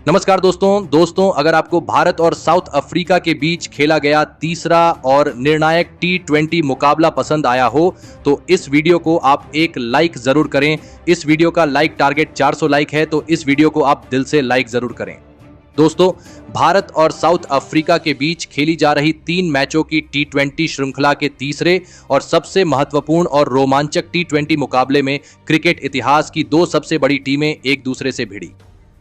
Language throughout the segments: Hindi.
नमस्कार दोस्तों अगर आपको भारत और साउथ अफ्रीका के बीच खेला गया तीसरा और निर्णायक T20 मुकाबला पसंद आया हो तो इस वीडियो को आप एक लाइक जरूर करें। इस वीडियो का लाइक टारगेट 400 लाइक है, तो इस वीडियो को आप दिल से लाइक जरूर करें। दोस्तों, भारत और साउथ अफ्रीका के बीच खेली जा रही 3 मैचों की T20 श्रृंखला के तीसरे और सबसे महत्वपूर्ण और रोमांचक T20 मुकाबले में क्रिकेट इतिहास की 2 सबसे बड़ी टीमें एक दूसरे से भिड़ी।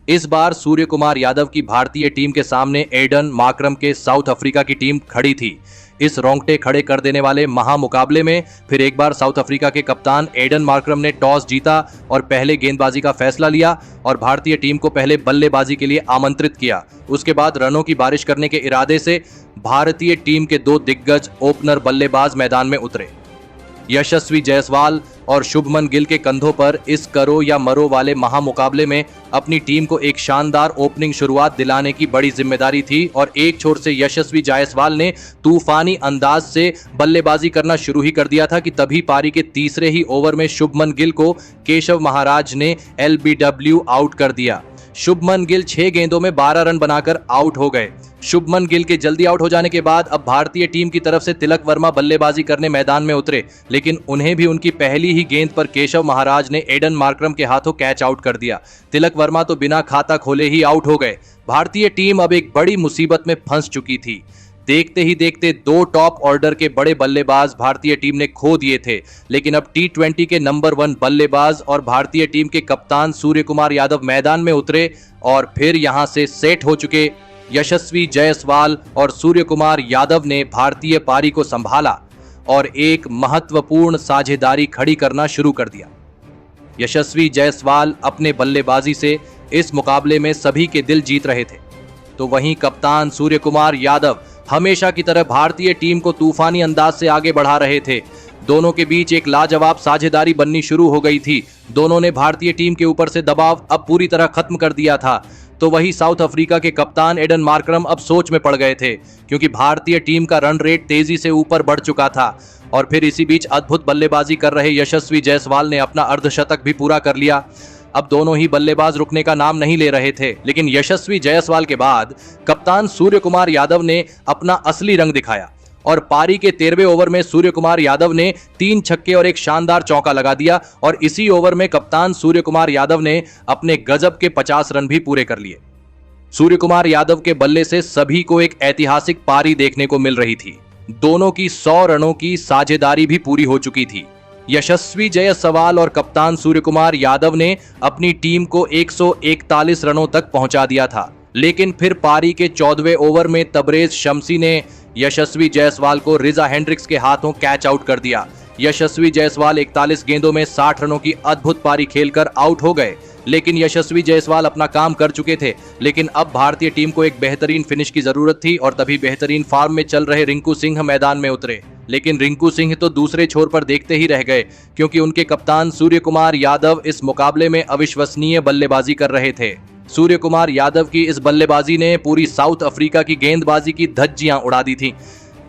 इस बार सूर्य कुमार यादव की भारतीय टीम के सामने एडन मार्क्रम के साउथ अफ्रीका की टीम खड़ी थी। इस रोंगटे खड़े कर देने वाले महामुकाबले में फिर एक बार साउथ अफ्रीका के कप्तान एडन मार्क्रम ने टॉस जीता और पहले गेंदबाजी का फैसला लिया और भारतीय टीम को पहले बल्लेबाजी के लिए आमंत्रित किया। उसके बाद रनों की बारिश करने के इरादे से भारतीय टीम के 2 दिग्गज ओपनर बल्लेबाज मैदान में उतरे। यशस्वी जायसवाल और शुभमन गिल के कंधों पर इस करो या मरो वाले महामुकाबले में अपनी टीम को एक शानदार ओपनिंग शुरुआत दिलाने की बड़ी जिम्मेदारी थी और एक छोर से यशस्वी जायसवाल ने तूफानी अंदाज से बल्लेबाजी करना शुरू ही कर दिया था कि तभी पारी के तीसरे ही ओवर में शुभमन गिल को केशव महाराज ने LBW आउट कर दिया। शुभमन गिल 6 गेंदों में 12 रन बनाकर आउट हो गए। शुभमन गिल के जल्दी आउट हो जाने के बाद अब भारतीय टीम की तरफ से तिलक वर्मा बल्लेबाजी करने मैदान में उतरे, लेकिन उन्हें भी उनकी पहली ही गेंद पर केशव महाराज ने एडन मार्क्रम के हाथों कैच आउट कर दिया। तिलक वर्मा तो बिना खाता खोले ही आउट हो गए। भारतीय टीम अब एक बड़ी मुसीबत में फंस चुकी थी। देखते ही देखते 2 टॉप ऑर्डर के बड़े बल्लेबाज भारतीय टीम ने खो दिए थे, लेकिन अब T20 के नंबर 1 बल्लेबाज और भारतीय टीम के कप्तान सूर्य कुमार यादव मैदान में उतरे और फिर यहां से सेट हो चुके यशस्वी जायसवाल और सूर्य कुमार यादव ने भारतीय पारी को संभाला और एक महत्वपूर्ण साझेदारी खड़ी करना शुरू कर दिया। यशस्वी जायसवाल अपने बल्लेबाजी से इस मुकाबले में सभी के दिल जीत रहे थे, तो वहीं कप्तान सूर्य कुमार यादव हमेशा की तरह भारतीय टीम को तूफानी अंदाज से आगे बढ़ा रहे थे। दोनों के बीच एक लाजवाब साझेदारी बननी शुरू हो गई थी। दोनों ने भारतीय टीम के ऊपर से दबाव अब पूरी तरह खत्म कर दिया था। तो वही साउथ अफ्रीका के कप्तान एडन मार्क्रम अब सोच में पड़ गए थे, क्योंकि भारतीय टीम का रन रेट तेजी से ऊपर बढ़ चुका था और फिर इसी बीच अद्भुत बल्लेबाजी कर रहे यशस्वी जायसवाल ने अपना अर्धशतक भी पूरा कर लिया। अब दोनों ही बल्लेबाज रुकने का नाम नहीं ले रहे थे, लेकिन यशस्वी जायसवाल के बाद कप्तान सूर्य कुमार यादव ने अपना असली रंग दिखाया और पारी के 13वें ओवर में सूर्य कुमार यादव ने 3 छक्के और एक शानदार चौका लगा दिया और इसी ओवर में कप्तान सूर्य कुमार यादव ने अपने गजब के 50 रन भी पूरे कर लिए। सूर्य कुमार यादव के बल्ले से सभी को एक ऐतिहासिक पारी देखने को मिल रही थी। दोनों की 100 रनों की साझेदारी भी पूरी हो चुकी थी। यशस्वी जायसवाल और कप्तान सूर्य कुमार यादव ने अपनी टीम को 141 रनों तक पहुंचा दिया था, लेकिन फिर पारी के 14वें ओवर में तबरेज शम्सी ने यशस्वी जायसवाल को रिजा हेंड्रिक्स के हाथों कैच आउट कर दिया। यशस्वी जायसवाल 41 गेंदों में 60 रनों की अद्भुत पारी खेलकर आउट हो गए, लेकिन यशस्वी जायसवाल अपना काम कर चुके थे। लेकिन अब भारतीय टीम को एक बेहतरीन फिनिश की जरूरत थी और तभी बेहतरीन फॉर्म में चल रहे रिंकू सिंह मैदान में उतरे। लेकिन रिंकू सिंह तो दूसरे छोर पर देखते ही रह गए, क्योंकि उनके कप्तान सूर्य कुमार यादव इस मुकाबले में अविश्वसनीय बल्लेबाजी कर रहे थे। सूर्य कुमार यादव की इस बल्लेबाजी ने पूरी साउथ अफ्रीका की गेंदबाजी की धज्जियां उड़ा दी थी।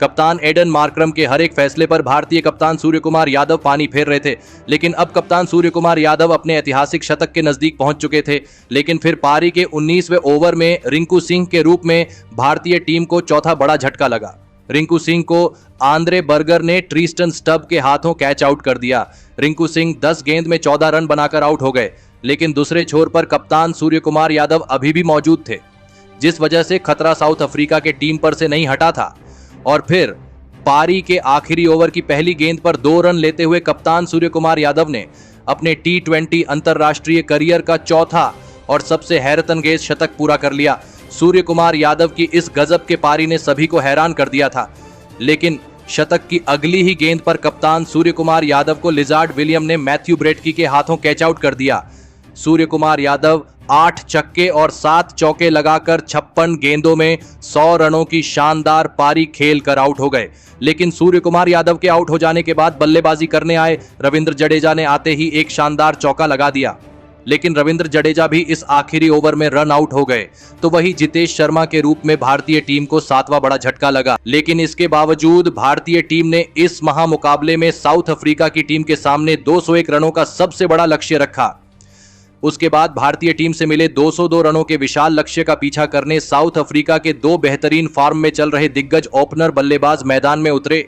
कप्तान एडन मार्क्रम के हर एक फैसले पर भारतीय कप्तान सूर्य कुमार यादव पानी फेर रहे थे, लेकिन अब कप्तान सूर्य कुमार यादव अपने ऐतिहासिक शतक के नजदीक पहुंच चुके थे। लेकिन फिर पारी के 19वें ओवर में रिंकू सिंह के रूप में भारतीय टीम को चौथा बड़ा झटका लगा। रिंकू सिंह को आंद्रे बर्गर ने ट्रिस्टन स्टब के हाथों कैच आउट कर दिया। रिंकू सिंह 10 गेंद में 14 रन बनाकर आउट हो गए, लेकिन दूसरे छोर पर कप्तान सूर्य कुमार यादव अभी भी मौजूद थे, जिस वजह से खतरा साउथ अफ्रीका के टीम पर से नहीं हटा था। और फिर पारी के आखिरी ओवर की पहली गेंद पर 2 रन लेते हुए कप्तान सूर्य कुमार यादव ने अपने T20 अंतरराष्ट्रीय करियर का चौथा और सबसे हैरतअंगेज शतक पूरा कर लिया। सूर्य कुमार यादव की इस गजब के पारी ने सभी को हैरान कर दिया था, लेकिन शतक की अगली ही गेंद पर कप्तान सूर्य कुमार यादव को लिजार्ड विलियम ने मैथ्यू ब्रेटकी के हाथों कैच आउट कर दिया। सूर्य कुमार यादव 8 छक्के और 7 चौके लगाकर 56 गेंदों में 100 रनों की शानदार पारी खेलकर आउट हो गए। लेकिन सूर्य कुमार यादव के आउट हो जाने के बाद बल्लेबाजी करने आए रविंद्र जडेजा ने आते ही एक शानदार चौका लगा दिया, लेकिन रविंद्र जडेजा भी इस आखिरी ओवर में रन आउट हो गए। तो वही जितेश शर्मा के रूप में भारतीय टीम को 7वां बड़ा झटका लगा। लेकिन इसके बावजूद भारतीय टीम ने इस महामुकाबले में साउथ अफ्रीका की टीम के सामने 201 रनों का सबसे बड़ा लक्ष्य रखा। उसके बाद भारतीय टीम से मिले 202 रनों के विशाल लक्ष्य का पीछा करने साउथ अफ्रीका के दो बेहतरीन फॉर्म में चल रहे दिग्गज ओपनर बल्लेबाज मैदान में उतरे।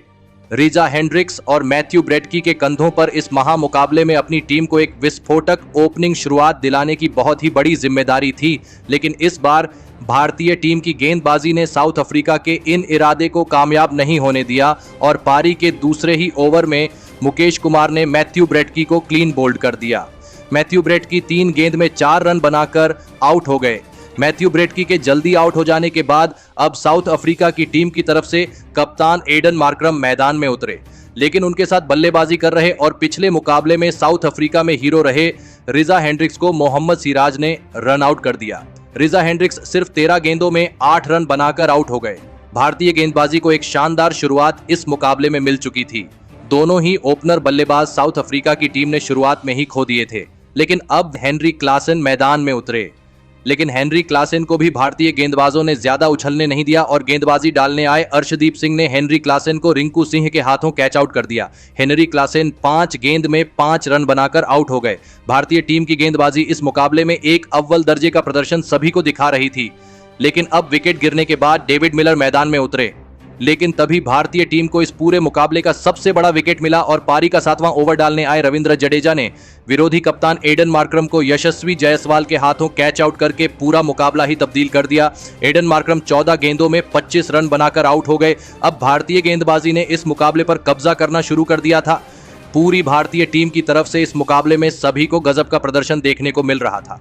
रीजा हेंड्रिक्स और मैथ्यू ब्रेटकी के कंधों पर इस महामुकाबले में अपनी टीम को एक विस्फोटक ओपनिंग शुरुआत दिलाने की बहुत ही बड़ी जिम्मेदारी थी, लेकिन इस बार भारतीय टीम की गेंदबाजी ने साउथ अफ्रीका के इन इरादे को कामयाब नहीं होने दिया और पारी के दूसरे ही ओवर में मुकेश कुमार ने मैथ्यू ब्रेटकी को क्लीन बोल्ड कर दिया। मैथ्यू ब्रेटकी 3 गेंद में 4 रन बनाकर आउट हो गए। मैथ्यू ब्रेटकी के जल्दी आउट हो जाने के बाद अब साउथ अफ्रीका की टीम की तरफ से कप्तान एडन मार्करम मैदान में उतरे, लेकिन उनके साथ बल्लेबाजी कर रहे और पिछले मुकाबले में साउथ अफ्रीका में हीरो रहे रिजा हेंड्रिक्स को मोहम्मद सिराज ने रन आउट कर दिया। रिजा हेंड्रिक्स सिर्फ 13 गेंदों में 8 रन बनाकर आउट हो गए। भारतीय गेंदबाजी को एक शानदार शुरुआत इस मुकाबले में मिल चुकी थी। दोनों ही ओपनर बल्लेबाज साउथ अफ्रीका की टीम ने शुरुआत में ही खो दिए थे, लेकिन अब हेनरी क्लासन मैदान में उतरे। लेकिन हेनरी क्लासन को भी भारतीय गेंदबाजों ने ज्यादा उछलने नहीं दिया और गेंदबाजी डालने आए अर्शदीप सिंह ने हेनरी क्लासन को रिंकू सिंह के हाथों कैच आउट कर दिया। हेनरी क्लासन 5 गेंद में 5 रन बनाकर आउट हो गए। भारतीय टीम की गेंदबाजी इस मुकाबले में एक अव्वल दर्जे का प्रदर्शन सभी को दिखा रही थी, लेकिन अब विकेट गिरने के बाद डेविड मिलर मैदान में उतरे। लेकिन तभी भारतीय टीम को इस पूरे मुकाबले का सबसे बड़ा विकेट मिला और पारी का 7वां ओवर डालने आए रविंद्र जडेजा ने विरोधी कप्तान एडन मार्करम को यशस्वी जायसवाल के हाथों कैच आउट करके पूरा मुकाबला ही तब्दील कर दिया। एडन मार्करम 14 गेंदों में 25 रन बनाकर आउट हो गए। अब भारतीय गेंदबाजी ने इस मुकाबले पर कब्जा करना शुरू कर दिया था। पूरी भारतीय टीम की तरफ से इस मुकाबले में सभी को गजब का प्रदर्शन देखने को मिल रहा था।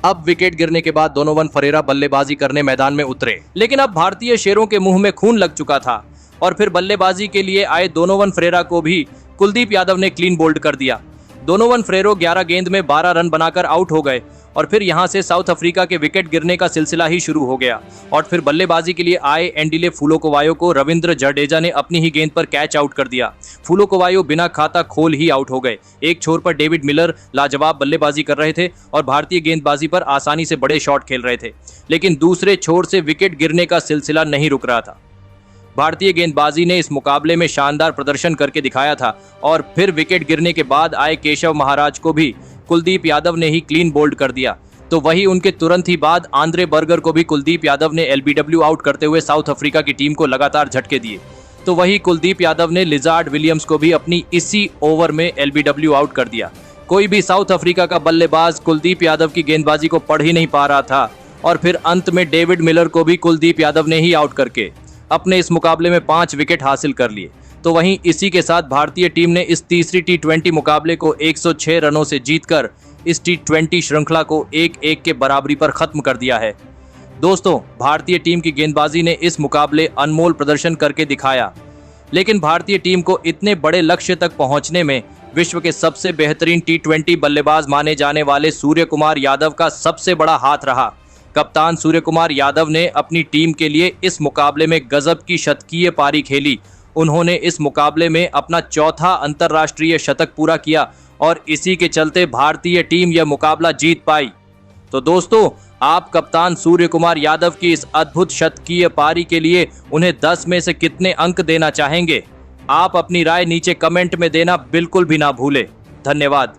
अब विकेट गिरने के बाद डोनोवन फरेरा बल्लेबाजी करने मैदान में उतरे, लेकिन अब भारतीय शेरों के मुंह में खून लग चुका था और फिर बल्लेबाजी के लिए आए डोनोवन फरेरा को भी कुलदीप यादव ने क्लीन बोल्ड कर दिया। डोनोवन फरेरो 11 गेंद में 12 रन बनाकर आउट हो गए और फिर यहां से साउथ अफ्रीका के विकेट गिरने का सिलसिला ही शुरू हो गया और फिर बल्लेबाजी के लिए आए एंडिले फुलोकोवायो को रविंद्र जडेजा ने अपनी ही गेंद पर कैच आउट कर दिया। फुलोकोवायो बिना खाता खोल ही आउट हो गए। एक छोर पर डेविड मिलर लाजवाब बल्लेबाजी कर रहे थे और भारतीय गेंदबाजी पर आसानी से बड़े शॉट खेल रहे थे, लेकिन दूसरे छोर से विकेट गिरने का सिलसिला नहीं रुक रहा था। भारतीय गेंदबाजी ने इस मुकाबले में शानदार प्रदर्शन करके दिखाया था और फिर विकेट गिरने के बाद आए केशव महाराज को भी कुलदीप यादव ने ही क्लीन बोल्ड कर दिया। तो वही उनके तुरंत ही बाद आंद्रे बर्गर को भी कुलदीप यादव ने एलबीडब्ल्यू आउट करते हुए साउथ अफ्रीका की टीम को लगातार झटके दिए। तो वही कुलदीप यादव ने लिजार्ड विलियम्स को भी अपनी इसी ओवर में एलबीडब्ल्यू आउट कर दिया। कोई भी साउथ अफ्रीका का बल्लेबाज कुलदीप यादव की गेंदबाजी को पढ़ ही नहीं पा रहा था और फिर अंत में डेविड मिलर को भी कुलदीप यादव ने ही आउट करके अपने इस मुकाबले में 5 विकेट हासिल कर लिए। तो वहीं इसी के साथ भारतीय टीम ने इस तीसरी टी20 मुकाबले को 106 रनों से जीतकर इस टी20 श्रृंखला को 1-1 के बराबरी पर खत्म कर दिया है। दोस्तों, भारतीय टीम की गेंदबाजी ने इस मुकाबले अनमोल प्रदर्शन करके दिखाया, लेकिन भारतीय टीम को इतने बड़े लक्ष्य तक पहुंचने में विश्व के सबसे बेहतरीन टी20 बल्लेबाज माने जाने वाले सूर्य कुमार यादव का सबसे बड़ा हाथ रहा। कप्तान सूर्य कुमार यादव ने अपनी टीम के लिए इस मुकाबले में गजब की शतकीय पारी खेली। उन्होंने इस मुकाबले में अपना 4था अंतर्राष्ट्रीय शतक पूरा किया और इसी के चलते भारतीय टीम यह मुकाबला जीत पाई। तो दोस्तों, आप कप्तान सूर्य कुमार यादव की इस अद्भुत शतकीय पारी के लिए उन्हें 10 में से कितने अंक देना चाहेंगे? आप अपनी राय नीचे कमेंट में देना बिल्कुल भी ना भूलें। धन्यवाद।